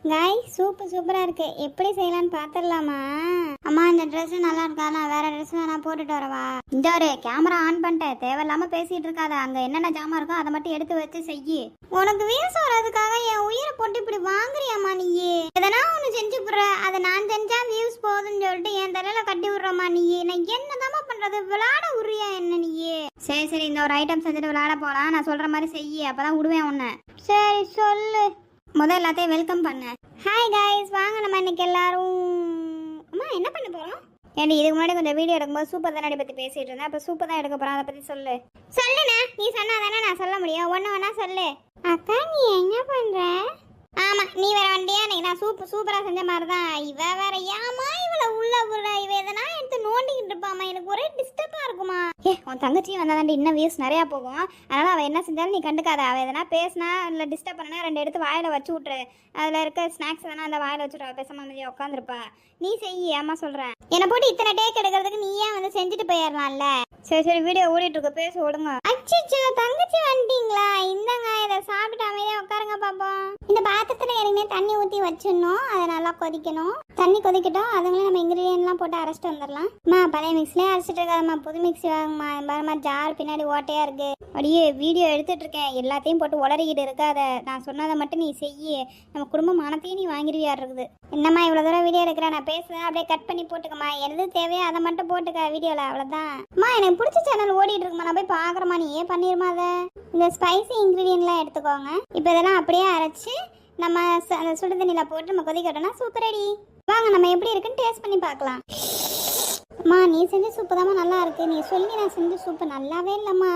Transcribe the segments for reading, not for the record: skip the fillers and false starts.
Guys சூப்பராக இருக்கு. எப்படி செய்யலான்னு பார்த்துடலாமா? அம்மா இந்த ட்ரெஸ் நல்லா இருக்கா? நான் வேற ட்ரெஸ் நான் போட்டுட்டு வரவா? இந்த ஒரு கேமரா ஆன் பண்ணிட்டேன். தேவையில்லாம பேசிட்டு இருக்காத. அங்க என்னென்ன ஜாமான் இருக்கோ அதை மட்டும் எடுத்து வச்சு செய்யி. உனக்கு வியூஸ் வர்றதுக்காக என் உயிரை போட்டு இப்படி வாங்குறியாமா நீயே? எதனா ஒன்று செஞ்சு போடுற. அதை நான் செஞ்சா வியூஸ் போகுதுன்னு சொல்லிட்டு என் தலையில கட்டி விடுறமா நீயே? நான் என்னதாம்மா பண்றது? விளையாட உரியா என்ன நீயே? சரி இந்த ஒரு ஐட்டம் செஞ்சுட்டு விளையாட போலாம். நான் சொல்ற மாதிரி செய்யி, அப்பதான் விடுவேன் உன்னை. சரி சொல்லு. முதல் எல்லாத்தையும் வெல்கம் பண்ண. ஹாய் காய்ஸ், வாங்க நம்ம இன்னைக்கு எல்லாரும். அம்மா என்ன பண்ண போறோம்? ஏன்டி இதுக்கு முன்னாடி கொஞ்சம் வீடியோ எடுக்கும்போது சூப்பர் தானடி பத்தி பேசிட்டு இருந்தேன். அப்ப சூப்பர் தான் எடுக்க போறோம். அதை பத்தி சொல்லு. சொல்லுண்ணா, நீ சொன்னாதானே நான் சொல்ல முடியும். ஒண்ணு வேணா சொல்லு. அக்கா நீ என்ன பண்ற? ஆமா நீ வேற வண்டியா? இன்னைக்கு நான் சூப்பரா செஞ்ச மாதிரி தான். இவ வேற ஏமா இவள உள்ள விடுற? இவ எதனா எடுத்து நோண்டிக்கிட்டு இருப்பாமா. எனக்கு ஒரே டிஸ்டர்பா இருக்குமா? உன் தங்கச்சியும் வந்தாதாண்டி இன்னும் வியூஸ் நிறையா போகும். அதனால அவள் என்ன செஞ்சாலும் நீ கண்டுக்காத. அவள் எதனா பேசினா இல்லை டிஸ்டர்ப் பண்ணனா 2 எடுத்து வாயில் வச்சு விட்ரு. அதில் இருக்க ஸ்நாக்ஸ் வேணா அந்த வாயில் வச்சுட்டு பேசாம அமைதியாக உட்காந்துருப்பா. நீ செய்ய அம்மா சொல்கிறேன். என்னை போட்டு இத்தனை டேக் எடுக்கிறதுக்கு நீ ஏன் வந்து செஞ்சுட்டு போயிடலாம்ல? சரி வீடியோ ஓடிட்டு இருக்கு, பேச விடுங்க. அச்சோ தங்கச்சி வந்துட்டீங்களா? இந்தாங்க இதை சாப்பிட்டு அமைதியாக உட்காருங்க பாப்போம். இந்த பாத்திரத்தில் ஏற்கனவே தண்ணி ஊற்றி வச்சிடணும். அதை நல்லா கொதிக்கணும். தண்ணி கொதிக்கட்டும். அதுங்களே நம்ம இன்க்ரீடியன்ட்லாம் போட்டு அரைச்சிட்டு வந்துடலாம். பழைய மிக்ஸ்லேயே அரைச்சிட்டு இருக்காதுமா, புது மிக்ஸி வாங்கம்மா. பாருமா ஜார் பின்னாடி ஓட்டையா இருக்கு. அப்படியே வீடியோ எடுத்துட்டு இருக்கேன். எல்லாத்தையும் போட்டு உளறிக்கிட்டு இருக்காத. நான் சொன்னதை மட்டும் நீ செய்ய. நம்ம குடும்ப மானத்தையும் நீ வாங்கிடுவியா இருக்குது. என்னம்மா இவ்வளோ தூரம் வீடியோ எடுக்கிறேன், நான் பேசுறேன். அப்படியே கட் பண்ணி போட்டுக்கம்மா. எது தேவையோ அதை மட்டும் போட்டுக்க வீடியோவில். அவ்வளோதான். எனக்கு பிடிச்ச சேனல் ஓடிட்டு இருக்குமா, நான் போய் பார்க்குறேம்மா. நீ ஏன் பண்ணிருமா அதை? இந்த ஸ்பைசி இன்க்ரீடியன்ட்லாம் எடுத்துக்கோங்க. இப்போ இதெல்லாம் அப்படியே அரைச்சி நம்ம அந்த சுடு தண்ணியில் போட்டு நம்ம கொதிக்கட்டோம்னா சூப்பர் ரெடி. வாங்க நம்ம எப்படி இருக்குன்னு டேஸ்ட் பண்ணி பார்க்கலாம். அம்மா நீ செஞ்ச சூப்பு தாம்மா நல்லா இருக்கு. நீ சொல்லி நான் செஞ்ச சூப்பு நல்லாவே இல்லைம்மா.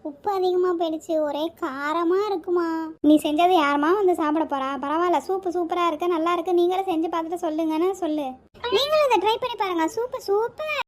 உப்பு அதிகமாக போயிடுச்சு, ஒரே காரமாக இருக்குமா. நீ செஞ்சது யாருமா வந்து சாப்பிட போறா? பரவாயில்ல, சூப்பராக இருக்கு, நல்லா இருக்கு. நீங்களும் செஞ்சு பார்த்துட்டு சொல்லுங்கன்னு சொல்லு. நீங்களும் இதை ட்ரை பண்ணி பாருங்க. சூப்பர்